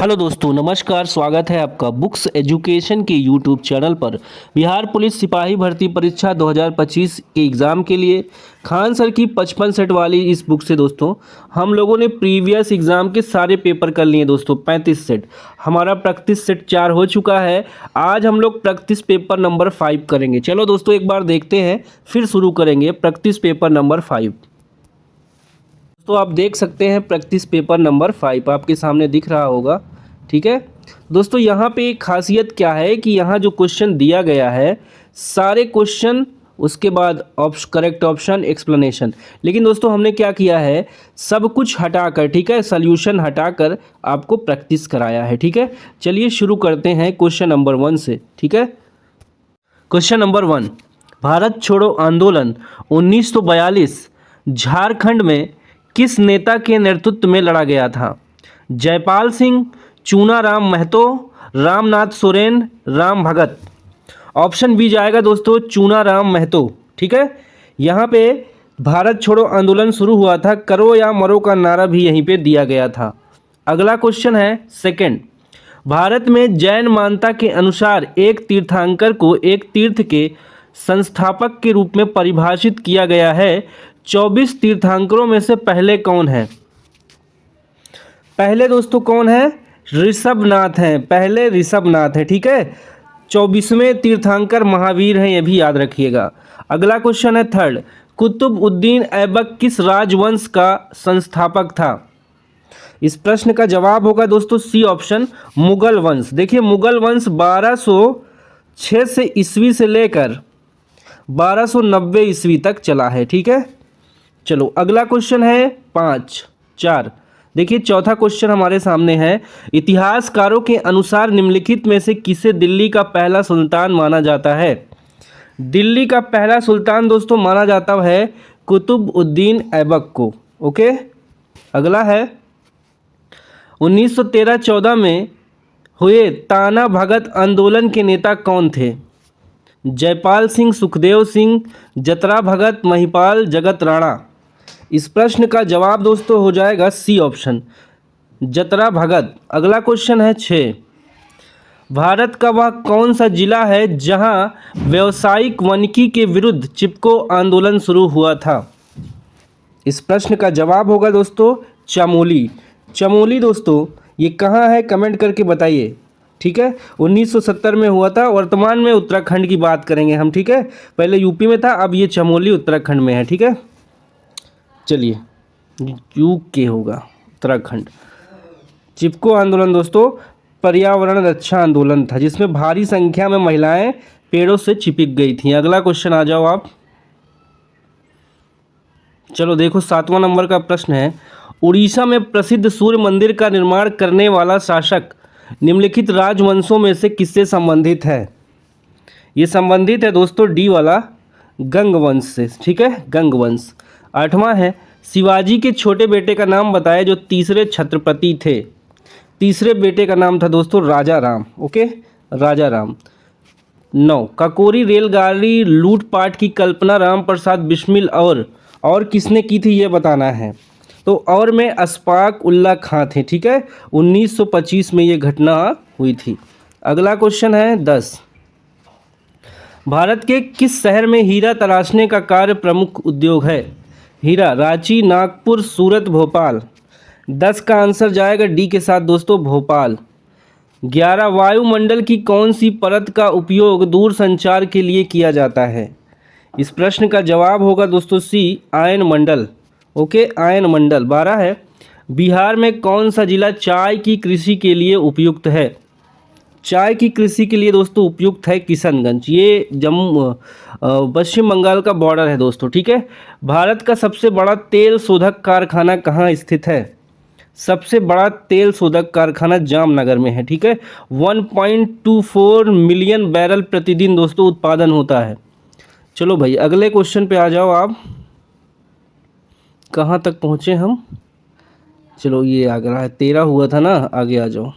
Hello दोस्तों, नमस्कार। स्वागत है आपका बुक्स एजुकेशन के यूट्यूब चैनल पर। बिहार पुलिस सिपाही भर्ती परीक्षा 2025 के एग्ज़ाम के लिए खान सर की 55 सेट वाली इस बुक से दोस्तों हम लोगों ने प्रीवियस एग्ज़ाम के सारे पेपर कर लिए दोस्तों। 35 सेट हमारा प्रैक्टिस सेट 4 हो चुका है। आज हम लोग प्रैक्टिस पेपर नंबर 5 करेंगे। चलो दोस्तों एक बार देखते हैं, फिर शुरू करेंगे प्रैक्टिस पेपर नंबर 5। तो आप देख सकते हैं प्रैक्टिस पेपर नंबर 5 आपके सामने दिख रहा होगा। ठीक है दोस्तों, यहाँ पे एक खासियत क्या है कि यहाँ जो क्वेश्चन दिया गया है सारे क्वेश्चन, उसके बाद करेक्ट ऑप्शन, एक्सप्लेनेशन। लेकिन दोस्तों हमने क्या किया है, सब कुछ हटाकर, ठीक है, सॉल्यूशन हटाकर आपको प्रैक्टिस कराया है। ठीक है, चलिए शुरू करते हैं क्वेश्चन नंबर 1 से। ठीक है, क्वेश्चन नंबर 1, भारत छोड़ो आंदोलन 1942 झारखंड में किस नेता के नेतृत्व में लड़ा गया था? जयपाल सिंह, चूनाराम महतो, रामनाथ सोरेन, राम भगत। ऑप्शन बी जाएगा दोस्तों चूनाराम महतो। ठीक है, यहाँ पे भारत छोड़ो आंदोलन शुरू हुआ था, करो या मरो का नारा भी यहीं पे दिया गया था। अगला क्वेश्चन है सेकंड, भारत में जैन मान्यता के अनुसार एक तीर्थंकर को एक तीर्थ के संस्थापक के रूप में परिभाषित किया गया है। 24 तीर्थंकरों में से पहले कौन है? पहले दोस्तों कौन है? ऋषभनाथ हैं, पहले ऋषभनाथ है। ठीक है, 24वें तीर्थंकर महावीर हैं, ये भी याद रखिएगा। अगला क्वेश्चन है थर्ड, कुतुबउद्दीन ऐबक किस राजवंश का संस्थापक था? इस प्रश्न का जवाब होगा दोस्तों सी ऑप्शन, मुगल वंश। देखिए मुगल वंश 1206 से ईस्वी से लेकर 1290 ईस्वी तक चला है। ठीक है, चलो अगला क्वेश्चन है 4। देखिए चौथा क्वेश्चन हमारे सामने है, इतिहासकारों के अनुसार निम्नलिखित में से किसे दिल्ली का पहला सुल्तान माना जाता है? दिल्ली का पहला सुल्तान दोस्तों माना जाता है कुतुबउद्दीन ऐबक को। ओके, अगला है 1913-14 में हुए ताना भगत आंदोलन के नेता कौन थे? जयपाल सिंह, सुखदेव सिंह, जतरा भगत, महिपाल, जगत राणा। इस प्रश्न का जवाब दोस्तों हो जाएगा सी ऑप्शन, जतरा भगत। अगला क्वेश्चन है 6, भारत का वह कौन सा जिला है जहां व्यावसायिक वानिकी के विरुद्ध चिपको आंदोलन शुरू हुआ था? इस प्रश्न का जवाब होगा दोस्तों चमोली। चमोली दोस्तों ये कहाँ है, कमेंट करके बताइए। ठीक है, 1970 में हुआ था। वर्तमान में उत्तराखंड की बात करेंगे हम। ठीक है, पहले यूपी में था, अब ये चमोली उत्तराखंड में है। ठीक है, चलिए यू के होगा उत्तराखंड। चिपको आंदोलन दोस्तों पर्यावरण रक्षा आंदोलन था जिसमें भारी संख्या में महिलाएं पेड़ों से चिपक गई थीं। अगला क्वेश्चन आ जाओ आप। चलो देखो 7वां नंबर का प्रश्न है, उड़ीसा में प्रसिद्ध सूर्य मंदिर का निर्माण करने वाला शासक निम्नलिखित राजवंशों में से किससे संबंधित है? ये संबंधित है दोस्तों डी वाला गंग वंश से। ठीक है, गंग वंश। 8वां है, शिवाजी के छोटे बेटे का नाम बताया जो तीसरे छत्रपति थे। तीसरे बेटे का नाम था दोस्तों राजा राम। ओके, राजा राम। 9, काकोरी रेलगाड़ी लूटपाट की कल्पना राम प्रसाद बिस्मिल और किसने की थी ये बताना है। तो और में अशफाक उल्ला खां थे। ठीक है, 1925 में ये घटना हुई थी। अगला क्वेश्चन है 10, भारत के किस शहर में हीरा तराशने का कार्य प्रमुख उद्योग है? हीरा, रांची, नागपुर, सूरत, भोपाल। 10 का आंसर जाएगा डी के साथ दोस्तों भोपाल। 11, वायुमंडल की कौन सी परत का उपयोग दूर संचार के लिए किया जाता है? इस प्रश्न का जवाब होगा दोस्तों सी आयन मंडल। ओके, आयन मंडल। 12 है, बिहार में कौन सा जिला चाय की कृषि के लिए उपयुक्त है? चाय की कृषि के लिए दोस्तों उपयुक्त है किशनगंज। ये पश्चिम बंगाल का बॉर्डर है दोस्तों। ठीक है, भारत का सबसे बड़ा तेल शोधक कारखाना कहाँ स्थित है? सबसे बड़ा तेल शोधक कारखाना जामनगर में है। ठीक है, 1.24 मिलियन बैरल प्रतिदिन दोस्तों उत्पादन होता है। चलो भाई अगले क्वेश्चन पे आ जाओ आप। कहाँ तक पहुँचे हम? चलो ये आ रहा है, 13 हुआ था ना, आगे आ जाओ।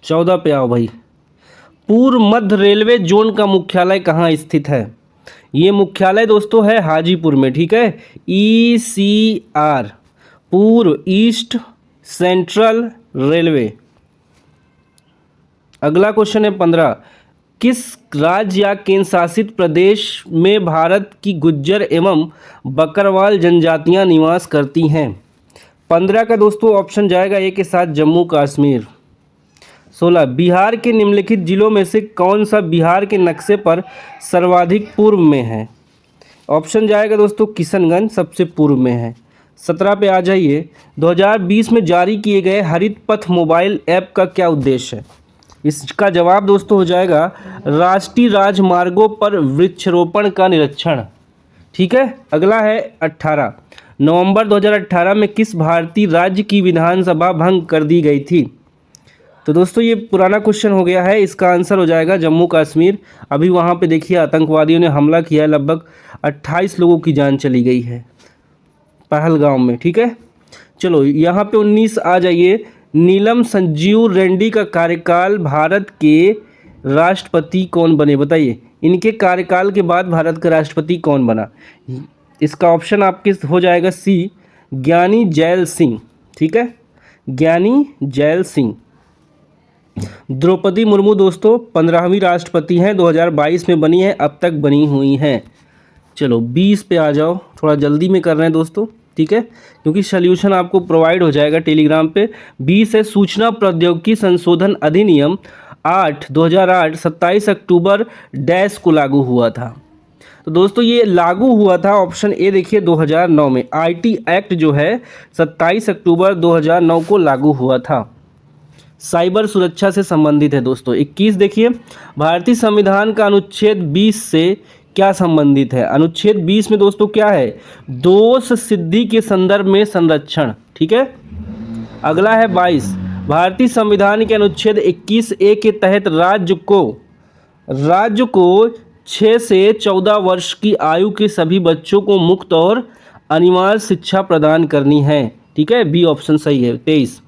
14 पे आओ भाई। पूर्व मध्य रेलवे जोन का मुख्यालय कहाँ स्थित है? ये मुख्यालय दोस्तों है हाजीपुर में। ठीक है, ECR पूर्व, ईस्ट, सेंट्रल, रेलवे। अगला क्वेश्चन है 15, किस राज्य या केंद्र शासित प्रदेश में भारत की गुज्जर एवं बकरवाल जनजातियां निवास करती हैं? 15 का दोस्तों ऑप्शन जाएगा ए के साथ जम्मू कश्मीर। 16, बिहार के निम्नलिखित जिलों में से कौन सा बिहार के नक्शे पर सर्वाधिक पूर्व में है? ऑप्शन जाएगा दोस्तों किशनगंज सबसे पूर्व में है। 17 पे आ जाइए, 2020 में जारी किए गए हरित पथ मोबाइल ऐप का क्या उद्देश्य है? इसका जवाब दोस्तों हो जाएगा राष्ट्रीय राजमार्गों पर वृक्षारोपण का निरीक्षण। ठीक है। अगला है 18, नवंबर 2018 में किस भारतीय राज्य की विधानसभा भंग कर दी गई थी? तो दोस्तों ये पुराना क्वेश्चन हो गया है, इसका आंसर हो जाएगा जम्मू कश्मीर। अभी वहाँ पे देखिए आतंकवादियों ने हमला किया है, लगभग 28 लोगों की जान चली गई है पहलगाम में। ठीक है। चलो यहाँ पे 19 आ जाइए, नीलम संजीव रेड्डी का कार्यकाल भारत के राष्ट्रपति कौन बने? बताइए, इनके कार्यकाल के बाद भारत का राष्ट्रपति कौन बना? इसका ऑप्शन आपके हो जाएगा सी, ज्ञानी जैल सिंह। ठीक है, ज्ञानी जैल सिंह। द्रौपदी मुर्मू दोस्तों 15वीं राष्ट्रपति हैं, 2022 में बनी है, अब तक बनी हुई हैं। चलो 20 पे आ जाओ, थोड़ा जल्दी में कर रहे हैं दोस्तों। ठीक है, क्योंकि सॉल्यूशन आपको प्रोवाइड हो जाएगा टेलीग्राम पे। 20 है सूचना प्रौद्योगिकी संशोधन अधिनियम 2008 27 अक्टूबर डैश को लागू हुआ था। तो दोस्तों ये लागू हुआ था, ऑप्शन ए देखिए 2009 में। आईटी एक्ट जो है 27 अक्टूबर 2009 को लागू हुआ था। साइबर सुरक्षा से संबंधित है दोस्तों। 21 देखिए, भारतीय संविधान का अनुच्छेद 20 से क्या संबंधित है? अनुच्छेद 20 में दोस्तों क्या है? दोष सिद्धि के संदर्भ में संरक्षण। ठीक है। अगला है 22, भारतीय संविधान के अनुच्छेद 21 ए के तहत राज्य को 6 से 14 वर्ष की आयु के सभी बच्चों को मुफ्त और अनिवार्य शिक्षा प्रदान करनी है। ठीक है, बी ऑप्शन सही है। 23,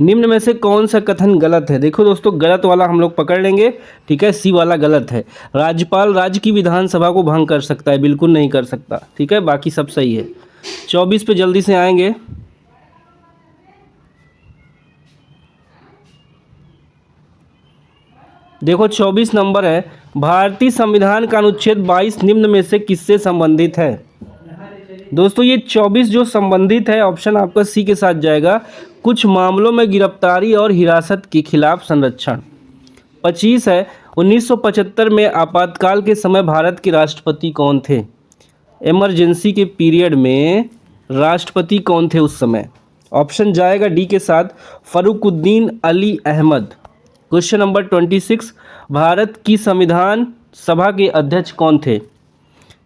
निम्न में से कौन सा कथन गलत है? देखो दोस्तों गलत वाला हम लोग पकड़ लेंगे। ठीक है, सी वाला गलत है। राज्यपाल राज्य की विधानसभा को भंग कर सकता है? बिल्कुल नहीं कर सकता। ठीक है, बाकी सब सही है। 24 पे जल्दी से आएंगे। देखो 24 नंबर है, भारतीय संविधान का अनुच्छेद 22 निम्न में से किससे संबंधित है? दोस्तों ये 24 जो संबंधित है, ऑप्शन आपका सी के साथ जाएगा, कुछ मामलों में गिरफ्तारी और हिरासत के खिलाफ संरक्षण। 25 है, 1975 में आपातकाल के समय भारत के राष्ट्रपति कौन थे? इमरजेंसी के पीरियड में राष्ट्रपति कौन थे उस समय? ऑप्शन जाएगा डी के साथ, फरुकुद्दीन अली अहमद। क्वेश्चन नंबर 26, भारत की संविधान सभा के अध्यक्ष कौन थे?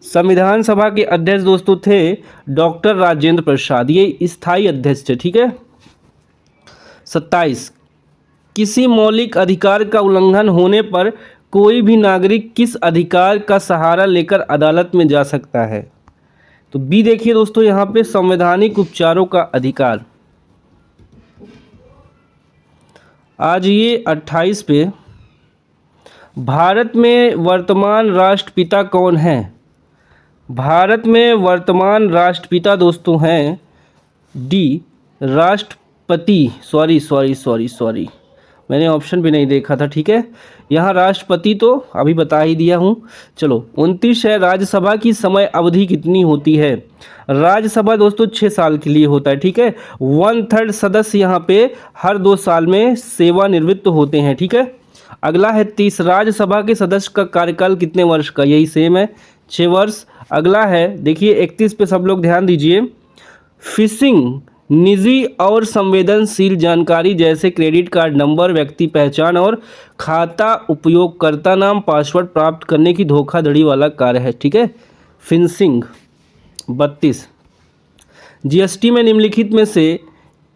संविधान सभा के अध्यक्ष दोस्तों थे डॉक्टर राजेंद्र प्रसाद, ये स्थायी अध्यक्ष थे। ठीक है। 27, किसी मौलिक अधिकार का उल्लंघन होने पर कोई भी नागरिक किस अधिकार का सहारा लेकर अदालत में जा सकता है? तो बी देखिए दोस्तों यहाँ पे, संवैधानिक उपचारों का अधिकार। आज ये 28 पे, भारत में वर्तमान राष्ट्रपिता कौन है? भारत में वर्तमान राष्ट्रपिता दोस्तों हैं डी राष्ट्रपति। सॉरी मैंने ऑप्शन भी नहीं देखा था। ठीक है, यहाँ राष्ट्रपति तो अभी बता ही दिया हूँ। चलो 29 है, राज्यसभा की समय अवधि कितनी होती है? राज्यसभा दोस्तों 6 साल के लिए होता है। ठीक है, 1/3 सदस्य यहाँ पे हर 2 साल में सेवानिवृत्त होते हैं। ठीक है। अगला है 30, राज्यसभा के सदस्य का कार्यकाल कितने वर्ष का? यही सेम है, 6 वर्ष। अगला है देखिए 31 पे सब लोग ध्यान दीजिए, फिशिंग निजी और संवेदनशील जानकारी जैसे क्रेडिट कार्ड नंबर, व्यक्ति पहचान और खाता उपयोगकर्ता नाम, पासवर्ड प्राप्त करने की धोखाधड़ी वाला कार्य है। ठीक है, फिशिंग। 32, जीएसटी में निम्नलिखित में से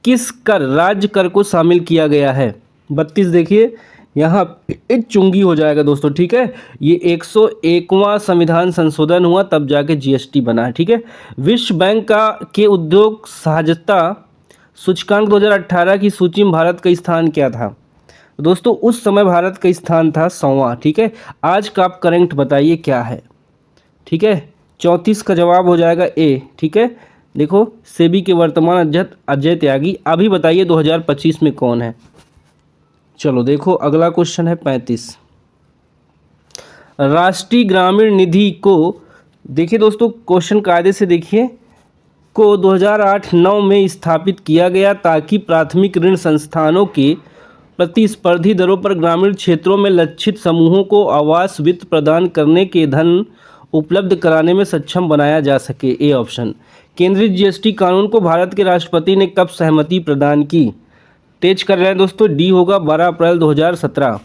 किस कर राज्य कर को शामिल किया गया है? 32 देखिए यहाँ एक चुंगी हो जाएगा दोस्तों। ठीक है, ये 101वां संविधान संशोधन हुआ तब जाके जीएसटी बना है। ठीक है। विश्व बैंक के उद्योग सहजता सूचकांक 2018 की सूची में भारत का स्थान क्या था? दोस्तों उस समय भारत का स्थान था 100वां। ठीक है, आज का आप करंट बताइए क्या है? ठीक है, 34 का जवाब हो जाएगा ए। ठीक है, देखो सेबी के वर्तमान अध्यक्ष अजय त्यागी। अभी बताइए 2025 में कौन है। चलो देखो अगला क्वेश्चन है 35। राष्ट्रीय ग्रामीण निधि को, देखिए दोस्तों क्वेश्चन कायदे से देखिए, को 2008-9 में स्थापित किया गया ताकि प्राथमिक ऋण संस्थानों के प्रतिस्पर्धी दरों पर ग्रामीण क्षेत्रों में लक्षित समूहों को आवास वित्त प्रदान करने के धन उपलब्ध कराने में सक्षम बनाया जा सके। A option. केंद्रीय जीएसटी कानून को भारत के राष्ट्रपति ने कब सहमति प्रदान की। तेज कर रहे हैं दोस्तों, डी होगा 12 अप्रैल 2017।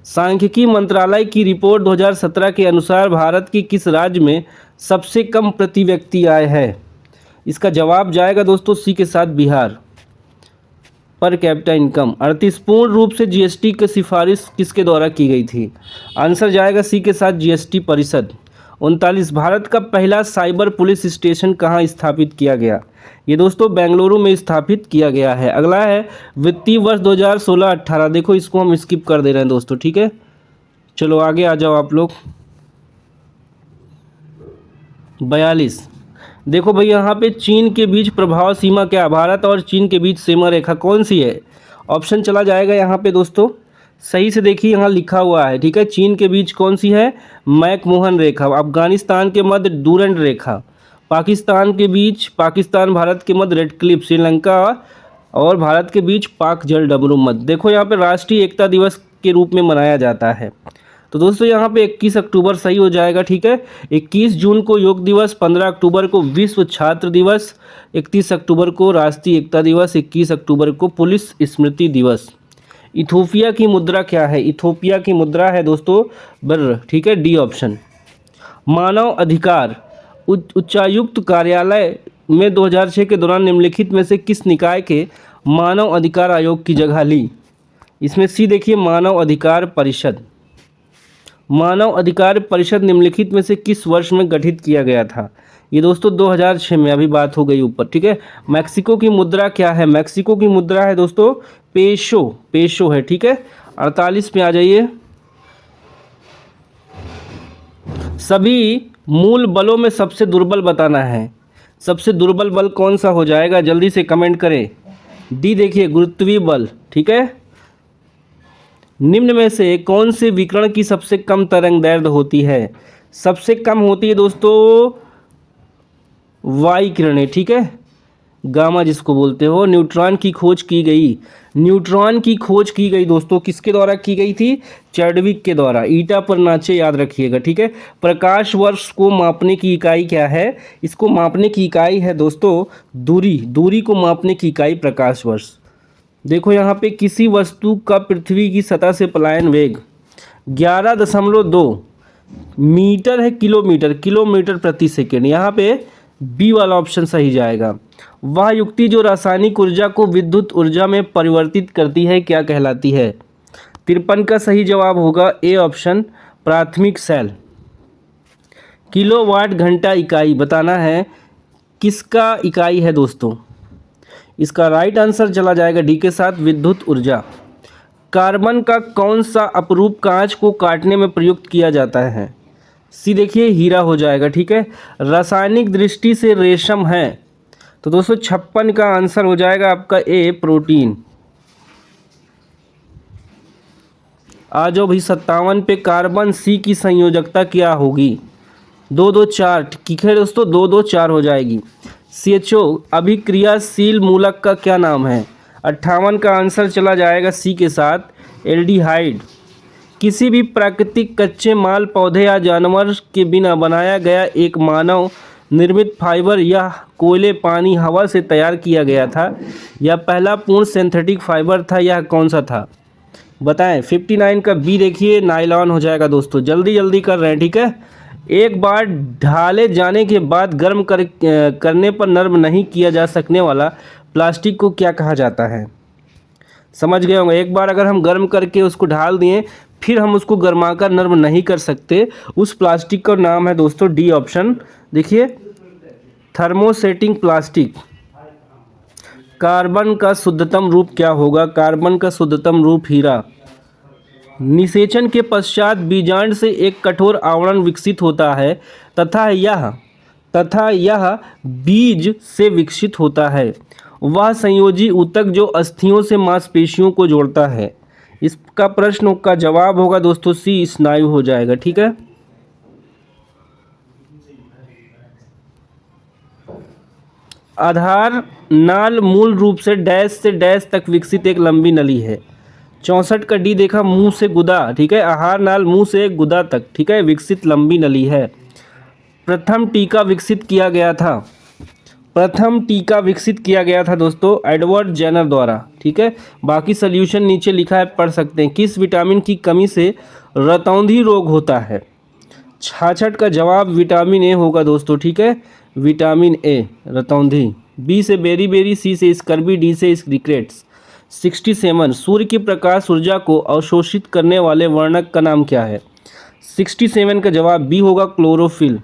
सांख्यिकी मंत्रालय की रिपोर्ट 2017 के अनुसार भारत के किस राज्य में सबसे कम प्रति व्यक्ति आय है। इसका जवाब जाएगा दोस्तों सी के साथ, बिहार। Per capita income 38। पूर्ण रूप से जीएसटी की सिफारिश किसके द्वारा की गई थी। आंसर जाएगा सी के साथ, जीएसटी परिषद। 39। भारत का पहला साइबर पुलिस स्टेशन कहाँ स्थापित किया गया। ये दोस्तों बेंगलुरु में स्थापित किया गया है। अगला है वित्तीय वर्ष 2016-18। देखो इसको हम स्किप कर दे रहे हैं दोस्तों, ठीक है। चलो आगे आ जाओ आप लोग। 42। देखो भाई यहाँ पे चीन के बीच प्रभाव सीमा क्या, भारत और चीन के बीच सीमा रेखा कौन सी है। ऑप्शन चला जाएगा यहाँ पे दोस्तों, सही से देखिए यहाँ लिखा हुआ है, ठीक है। चीन के बीच कौन सी है, मैकमोहन रेखा। अफगानिस्तान के मध्य डूरंड रेखा। पाकिस्तान के बीच, पाकिस्तान भारत के मध्य रेड क्लिफ। श्रीलंका और भारत के बीच पाक जल डमरू मध्य। देखो यहाँ पे राष्ट्रीय एकता दिवस के रूप में मनाया जाता है। तो दोस्तों यहाँ पे 21 अक्टूबर सही हो जाएगा, ठीक है। 21 जून को योग दिवस, 15 अक्टूबर को विश्व छात्र दिवस, 31 अक्टूबर को राष्ट्रीय एकता दिवस, 21 अक्टूबर को पुलिस स्मृति दिवस। इथोपिया की मुद्रा क्या है। इथोपिया की मुद्रा है दोस्तों ब्र, ठीक है, डी ऑप्शन। मानव अधिकार उच्चायुक्त कार्यालय में 2006 के दौरान निम्नलिखित में से किस निकाय के मानव अधिकार आयोग की जगह ली। इसमें सी देखिए, मानव अधिकार परिषद। मानव अधिकार परिषद निम्नलिखित में से किस वर्ष में गठित किया गया था। ये दोस्तों 2006 में, अभी बात हो गई ऊपर, ठीक है। मैक्सिको की मुद्रा क्या है। मैक्सिको की मुद्रा है दोस्तों पेशो, पेशो है, ठीक है। 48 पे आ जाइए। सभी मूल बलों में सबसे दुर्बल बताना है। सबसे दुर्बल बल कौन सा हो जाएगा, जल्दी से कमेंट करें। डी देखिए, गुरुत्वीय बल, ठीक है। निम्न में से कौन से विकिरण की सबसे कम तरंग दैर्ध्य होती है। सबसे कम होती है दोस्तों वाई किरणें, ठीक है, गामा जिसको बोलते हो। न्यूट्रॉन की खोज की गई। न्यूट्रॉन की खोज की गई दोस्तों किसके द्वारा की गई थी, चैडविक के द्वारा। ईटा पर नाचे याद रखिएगा, ठीक है। प्रकाश वर्ष को मापने की इकाई क्या है। इसको मापने की इकाई है दोस्तों दूरी। दूरी को मापने की इकाई प्रकाश वर्ष। देखो यहाँ पे किसी वस्तु का पृथ्वी की सतह से पलायन वेग 11.2 मीटर है, किलोमीटर, किलोमीटर प्रति सेकेंड। यहाँ पे बी वाला ऑप्शन सही जाएगा। वह युक्ति जो रासायनिक ऊर्जा को विद्युत ऊर्जा में परिवर्तित करती है क्या कहलाती है। 53 का सही जवाब होगा ए ऑप्शन, प्राथमिक सेल। किलोवाट घंटा इकाई बताना है किसका इकाई है दोस्तों। इसका राइट आंसर चला जाएगा डी के साथ, विद्युत ऊर्जा। कार्बन का कौन सा अपरूप कांच को काटने में प्रयुक्त किया जाता है। सी देखिए, हीरा हो जाएगा, ठीक है। रासायनिक दृष्टि से रेशम है तो दोस्तों 56 का आंसर हो जाएगा आपका ए, प्रोटीन। आ जाओ भाई 57 पे। कार्बन सी की संयोजकता क्या होगी। 2-2-4, ठीक है दोस्तों, 2-2-4 हो जाएगी। CHO अभिक्रियाशील मूलक का क्या नाम है। 58 का आंसर चला जाएगा सी के साथ, एल्डिहाइड। किसी भी प्राकृतिक कच्चे माल, पौधे या जानवर के बिना बनाया गया एक मानव निर्मित फाइबर या कोयले, पानी, हवा से तैयार किया गया था, यह पहला पूर्ण सिंथेटिक फाइबर था, यह कौन सा था बताएं। 59 का बी देखिए, नायलॉन हो जाएगा दोस्तों। जल्दी जल्दी कर रहे हैं, ठीक है। एक बार ढाले जाने के बाद गर्म करने पर नर्म नहीं किया जा सकने वाला प्लास्टिक को क्या कहा जाता है। समझ गए होंगे। एक बार अगर हम गर्म करके उसको ढाल दिए फिर हम उसको गर्माकर नर्म नहीं कर सकते, उस प्लास्टिक का नाम है दोस्तों डी ऑप्शन। देखिए, थर्मोसेटिंग प्लास्टिक। कार्बन का शुद्धतम रूप क्या होगा। कार्बन का शुद्धतम रूप हीरा। निषेचन के पश्चात बीजांड से एक कठोर आवरण विकसित होता है तथा यह तथा यह बीज से विकसित होता है। वह संयोजी ऊतक जो अस्थियों से मांसपेशियों को जोड़ता है। इसका प्रश्न का जवाब होगा दोस्तों सी, स्नायु हो जाएगा। ठीक है। आधार नाल मूल रूप से डैश से डैश तक विकसित एक लंबी नली है। 64 का डी देखा, मुंह से गुदा। ठीक है, आहार नाल मुंह से गुदा तक, ठीक है, विकसित लंबी नली है। प्रथम टीका विकसित किया गया था। प्रथम टीका विकसित किया गया था दोस्तों एडवर्ड जेनर द्वारा। ठीक है, बाकी सोल्यूशन नीचे लिखा है, पढ़ सकते हैं। किस विटामिन की कमी से रतौंधी रोग होता है? 66 का जवाब विटामिन ए होगा दोस्तों। ठीक है, विटामिन ए, रतौंधी। बी से बेरी बेरी, सी से स्कर्बी, डी से रिकेट्स। 67 सूर्य की प्रकाश ऊर्जा को अवशोषित करने वाले वर्णक का नाम क्या है? 67 का जवाब बी होगा, क्लोरोफिल।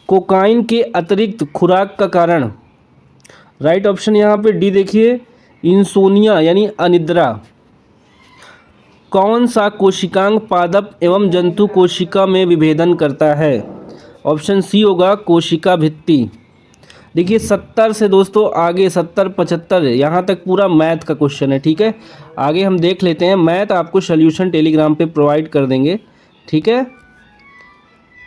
कोकाइन के अतिरिक्त खुराक का कारण? राइट ऑप्शन यहाँ पे डी देखिए, इंसोनिया यानी अनिद्रा। कौन सा कोशिकांग पादप एवं जंतु कोशिका में विभेदन करता है? ऑप्शन सी होगा, कोशिका भित्ति। देखिए 70 से दोस्तों आगे 70, 75 यहाँ तक पूरा मैथ का क्वेश्चन है। ठीक है, आगे हम देख लेते हैं। मैथ आपको सोल्यूशन टेलीग्राम पे प्रोवाइड कर देंगे। ठीक है,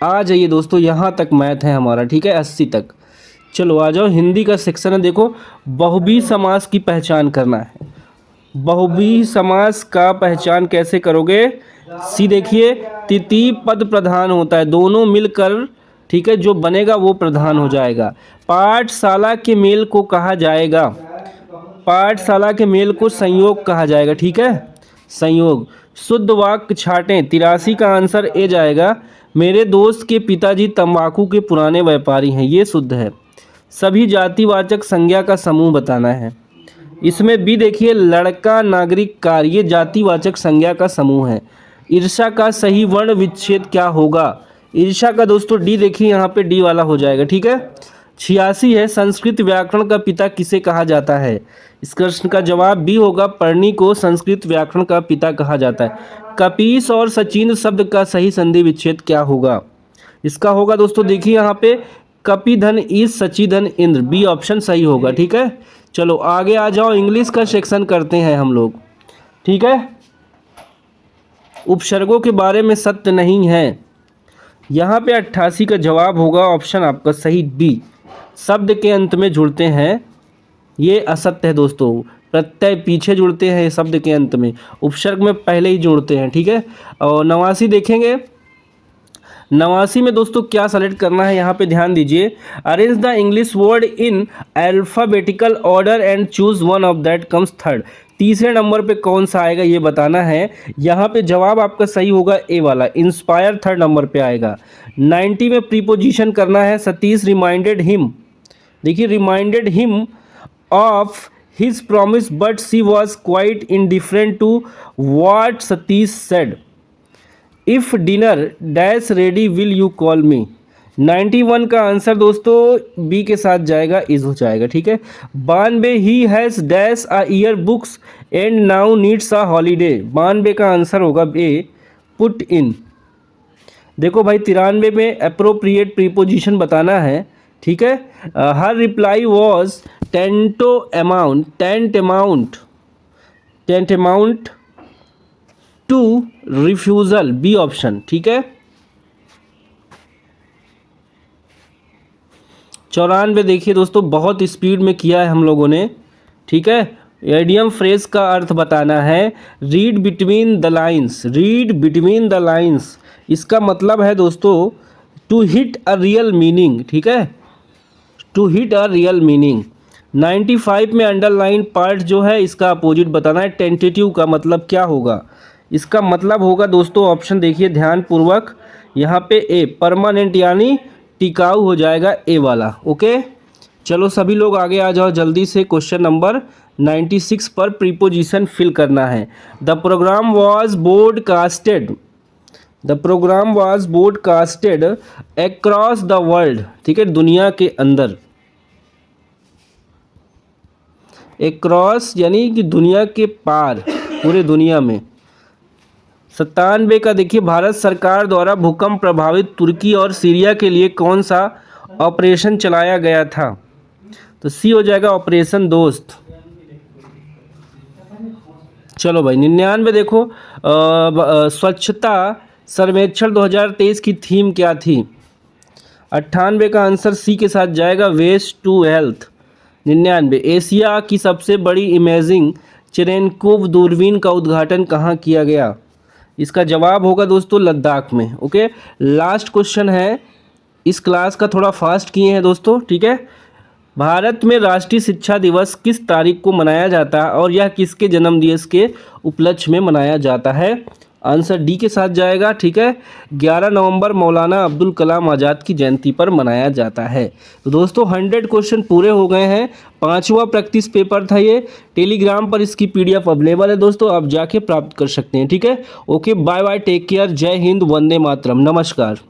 आ जाइए दोस्तों, यहाँ तक मैथ है हमारा। ठीक है, 80 तक। चलो आ जाओ, हिंदी का सेक्शन है। देखो, बहुब्रीहि समास की पहचान करना है। बहुब्रीहि समास का पहचान कैसे करोगे? सी देखिए, तृतीय पद प्रधान होता है, दोनों मिलकर, ठीक है, जो बनेगा वो प्रधान हो जाएगा। पाठशाला के मेल को कहा जाएगा, पाठशाला के मेल को संयोग कहा जाएगा। ठीक है, संयोग। शुद्ध वाक्य छाटें, 83 का आंसर ए जाएगा। मेरे दोस्त के पिताजी तंबाकू के पुराने व्यापारी हैं, ये शुद्ध है। सभी जातिवाचक संज्ञा का समूह बताना है। इसमें बी देखिए, लड़का नागरिक कार, ये जातिवाचक संज्ञा का समूह है। ईर्षा का सही वर्ण विच्छेद क्या होगा? ईर्षा का दोस्तों डी देखिए, यहाँ पे डी वाला हो जाएगा। ठीक है, 86 है, संस्कृत व्याकरण का पिता किसे कहा जाता है? इस प्रश्न का जवाब बी होगा, पर्णी को संस्कृत व्याकरण का पिता कहा जाता है। कपीस और सचिंद्र शब्द का सही संधि विच्छेद क्या होगा? इसका होगा दोस्तों देखिए यहाँ पे, कपिधन इज सचिधन इंद्र, बी ऑप्शन सही होगा। ठीक है, चलो आगे आ जाओ, इंग्लिश का सेक्शन करते हैं हम लोग। ठीक है, उपसर्गों के बारे में सत्य नहीं है, यहाँ पे 88 का जवाब होगा ऑप्शन आपका सही बी, शब्द के अंत में जुड़ते हैं, ये असत्य है दोस्तों। प्रत्यय पीछे जुड़ते हैं शब्द के अंत में, उपसर्ग में पहले ही जोड़ते हैं। ठीक है, और 89 देखेंगे। 89 में दोस्तों क्या सेलेक्ट करना है, यहाँ पे ध्यान दीजिए। Arrange the English word in alphabetical order and choose one of that comes third. तीसरे नंबर पे कौन सा आएगा ये बताना है। यहाँ पे जवाब आपका सही होगा ए वाला, इंस्पायर थर्ड नंबर पे आएगा। 90 में प्रीपोजिशन करना है। सतीश रिमाइंडेड हिम, देखिए reminded him of his promise but she was quite indifferent to what Satish said. If dinner dash ready will you call me? 91 का आंसर दोस्तों बी के साथ जाएगा, इज हो जाएगा। ठीक है, 92 he has dash a year books and now needs a holiday। 92 का आंसर होगा ए, put in। देखो भाई 93 में अप्रोप्रिएट प्रीपोजिशन बताना है। ठीक है, हर reply was tantamount to refusal, b option. ठीक है, 94 देखिए दोस्तों, बहुत स्पीड में किया है हम लोगों ने। ठीक है, एडियम फ्रेज का अर्थ बताना है। Read between the lines, read between the lines, इसका मतलब है दोस्तों to hit a real meaning. ठीक है, to hit a real meaning. 95 में अंडरलाइन पार्ट जो है इसका अपोजिट बताना है। टेंटेटिव का मतलब क्या होगा? इसका मतलब होगा दोस्तों, ऑप्शन देखिए ध्यानपूर्वक, यहाँ पे ए, परमानेंट यानी टिकाऊ हो जाएगा, ए वाला। ओके, चलो सभी लोग आगे आ जाओ जल्दी से। क्वेश्चन नंबर 96 पर प्रीपोजिशन फिल करना है। The programme was broadcasted, the programme was broadcasted across the world. ठीक है, दुनिया के अंदर, अक्रॉस यानी कि दुनिया के पार, पूरे दुनिया में। 97 का देखिए, भारत सरकार द्वारा भूकंप प्रभावित तुर्की और सीरिया के लिए कौन सा ऑपरेशन चलाया गया था? तो सी हो जाएगा ऑपरेशन दोस्त। चलो भाई 99 देखो, स्वच्छता सर्वेक्षण 2023 की थीम क्या थी? 98 का आंसर सी के साथ जाएगा, वेस्ट टू हेल्थ। 99 एशिया की सबसे बड़ी इमेजिंग चेरेनकोव दूरबीन का उद्घाटन कहाँ किया गया? इसका जवाब होगा दोस्तों लद्दाख में। ओके, लास्ट क्वेश्चन है, इस क्लास का थोड़ा फास्ट किए हैं दोस्तों, ठीक है। भारत में राष्ट्रीय शिक्षा दिवस किस तारीख को मनाया जाता है और यह किसके जन्मदिवस के उपलक्ष्य में मनाया जाता है? आंसर डी के साथ जाएगा, ठीक है। 11 नवंबर मौलाना अब्दुल कलाम आज़ाद की जयंती पर मनाया जाता है। तो दोस्तों 100 क्वेश्चन पूरे हो गए हैं। 5वां प्रैक्टिस पेपर था ये। टेलीग्राम पर इसकी PDF अवेलेबल है दोस्तों, आप जाके प्राप्त कर सकते हैं, ठीक है। Okay, bye bye, take care, जय हिंद, वंदे मातरम, नमस्कार।